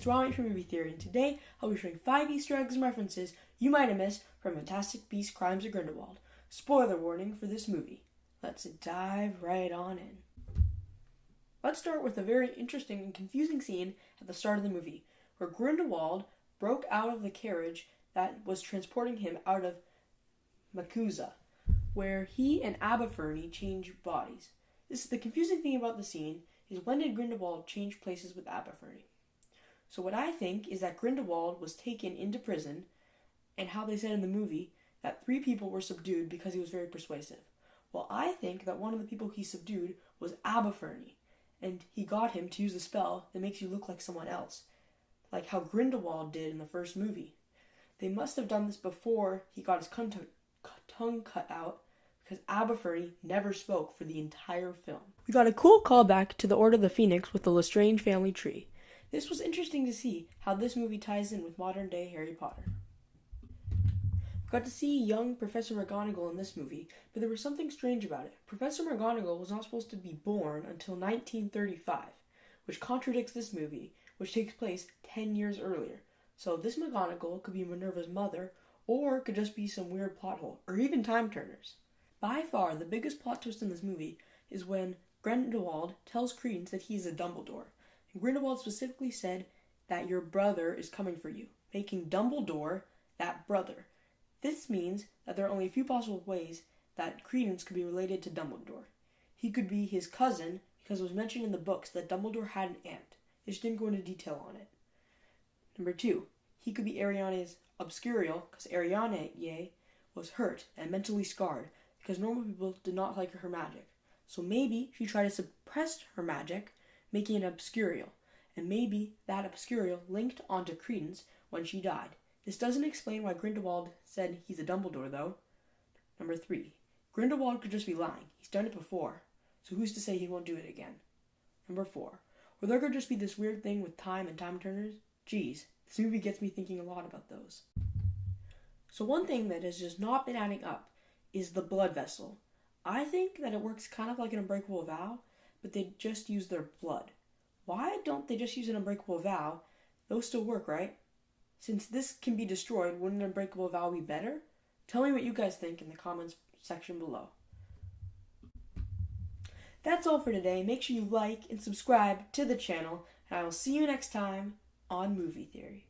it's Rami from Movie Theory, and today I'll be showing 5 Easter eggs and references you might have missed from Fantastic Beasts: Crimes of Grindelwald. Spoiler warning for this movie. Let's dive right on in. Let's start with a very interesting and confusing scene at the start of the movie, where Grindelwald broke out of the carriage that was transporting him out of Makusa, where he and Aberferny change bodies. This is the confusing thing about the scene, is when did Grindelwald change places with Aberferny? So what I think is that Grindelwald was taken into prison, and how they said in the movie that 3 people were subdued because he was very persuasive. Well, I think that one of the people he subdued was Aberferny, and he got him to use a spell that makes you look like someone else, like how Grindelwald did in the first movie. They must have done this before he got his tongue cut out, because Aberferny never spoke for the entire film. We got a cool callback to the Order of the Phoenix with the Lestrange family tree. This was interesting to see how this movie ties in with modern-day Harry Potter. We got to see young Professor McGonagall in this movie, but there was something strange about it. Professor McGonagall was not supposed to be born until 1935, which contradicts this movie, which takes place 10 years earlier. So this McGonagall could be Minerva's mother, or it could just be some weird plot hole, or even time turners. By far, the biggest plot twist in this movie is when Grindelwald tells Credence that he's a Dumbledore. And Grindelwald specifically said that your brother is coming for you, making Dumbledore that brother. This means that there are only a few possible ways that Credence could be related to Dumbledore. He could be his cousin, because it was mentioned in the books that Dumbledore had an aunt. They just didn't go into detail on it. Number 2, he could be Ariane's Obscurial, because Ariane was hurt and mentally scarred, because normal people did not like her magic. So maybe she tried to suppress her magic, making it Obscurial, and maybe that Obscurial linked onto Credence when she died. This doesn't explain why Grindelwald said he's a Dumbledore, though. Number 3, Grindelwald could just be lying. He's done it before, so who's to say he won't do it again? Number 4, or there could just be this weird thing with time and time turners. Geez, this movie gets me thinking a lot about those. So one thing that has just not been adding up is the blood vessel. I think that it works kind of like an unbreakable vow, but they just use their blood. Why don't they just use an unbreakable vow? Those still work, right? Since this can be destroyed, wouldn't an unbreakable vow be better? Tell me what you guys think in the comments section below. That's all for today. Make sure you like and subscribe to the channel, and I will see you next time on Movie Theory.